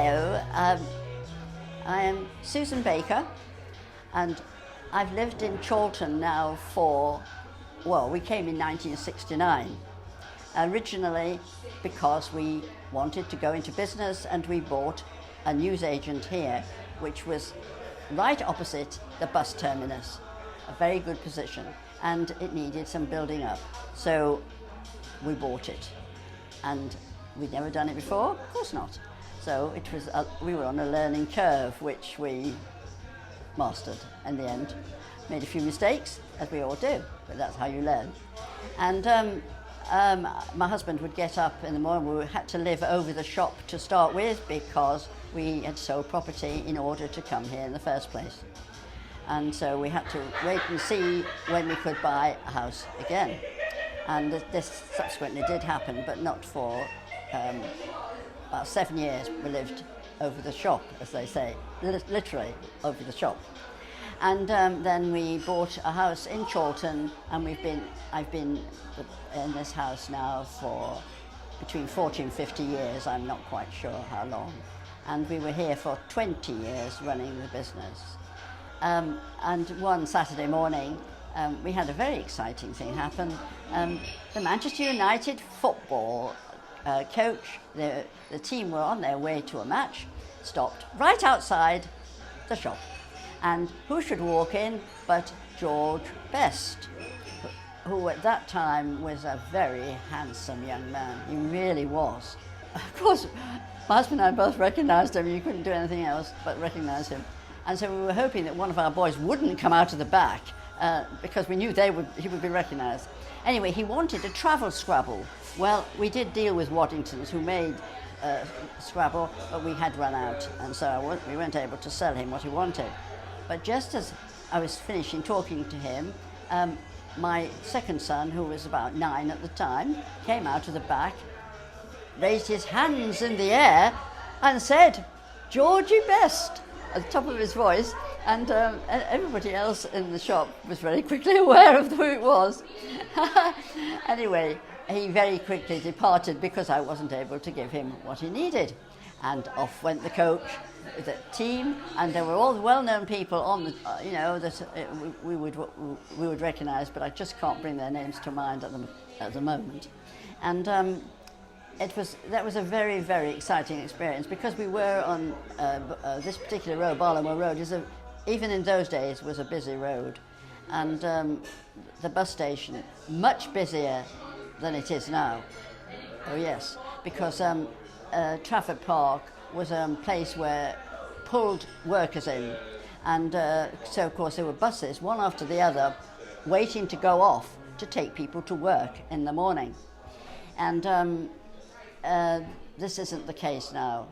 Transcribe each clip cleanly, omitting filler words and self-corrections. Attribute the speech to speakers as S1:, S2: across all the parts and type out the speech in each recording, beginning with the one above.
S1: Hello, I am Susan Baker, and I've lived in Chorlton now for, well, we came in 1969, originally because we wanted to go into business, and we bought a newsagent here, which was right opposite the bus terminus, a very good position, and it needed some building up. So we bought it, and we'd never done it before, of course not. So it was we were on a learning curve, which we mastered in the end. Made a few mistakes, as we all do, but that's how you learn. And my husband would get up in the morning. We had to live over the shop to start with because we had sold property in order to come here in the first place. And so we had to wait and see when we could buy a house again. And this subsequently did happen, but not for about 7 years. We lived over the shop, as they say, literally over the shop. And then we bought a house in Chorlton, and I've been in this house now for between 40 and 50 years. I'm not quite sure how long. And we were here for 20 years running the business. And one Saturday morning, we had a very exciting thing happen. The Manchester United football coach, the team were on their way to a match, stopped right outside the shop. And who should walk in but George Best, who at that time was a very handsome young man. He really was. Of course, my husband and I both recognised him. You couldn't do anything else but recognise him. And so we were hoping that one of our boys wouldn't come out of the back because we knew he would be recognised. Anyway, he wanted a travel Scrabble. Well, we did deal with Waddingtons, who made Scrabble, but we had run out, and so we weren't able to sell him what he wanted. But just as I was finishing talking to him, my second son, who was about 9 at the time, came out of the back, raised his hands in the air, and said, "Georgie Best," at the top of his voice, and everybody else in the shop was very quickly aware of who it was. Anyway, he very quickly departed because I wasn't able to give him what he needed. And off went the coach with the team, and there were all the well-known people on the, that we would recognise, but I just can't bring their names to mind at the moment. And that was a very, very exciting experience because we were on this particular road, Barlow Road, even in those days was a busy road, and the bus station much busier than it is now. Oh yes, because Trafford Park was a place where pulled workers in, and so of course there were buses, one after the other, waiting to go off to take people to work in the morning. And this isn't the case now.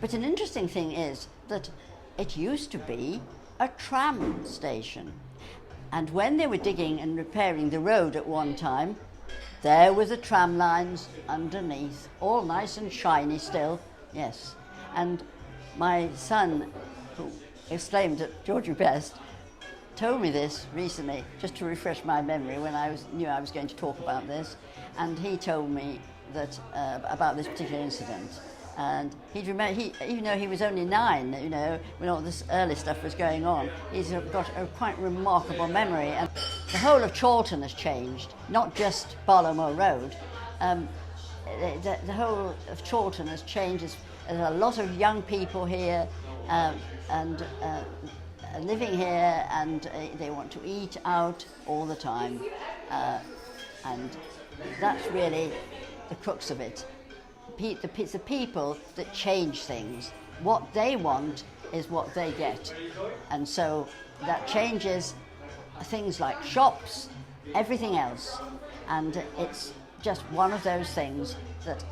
S1: But an interesting thing is that it used to be a tram station, and when they were digging and repairing the road at one time, there were the tram lines underneath, all nice and shiny still, yes. And my son, who exclaimed at Georgie Best, told me this recently, just to refresh my memory when I knew I was going to talk about this, and he told me that about this particular incident. And he'd remember, even though he was only 9, when all this early stuff was going on, he's got a quite remarkable memory. And the whole of Chorlton has changed, not just Barlow Road. The whole of Chorlton has changed. There's a lot of young people here and living here, and they want to eat out all the time. And that's really the crux of it. It's the people that change things. What they want is what they get. And so that changes things like shops, everything else. And it's just one of those things that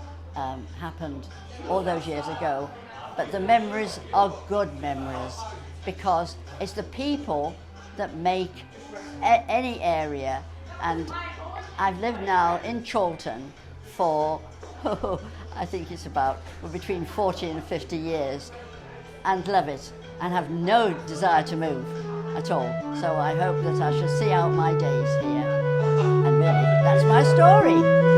S1: happened all those years ago. But the memories are good memories because it's the people that make any area. And I've lived now in Chorlton for I think it's about between 40 and 50 years, and love it, and have no desire to move at all. So I hope that I shall see out my days here. And really, that's my story.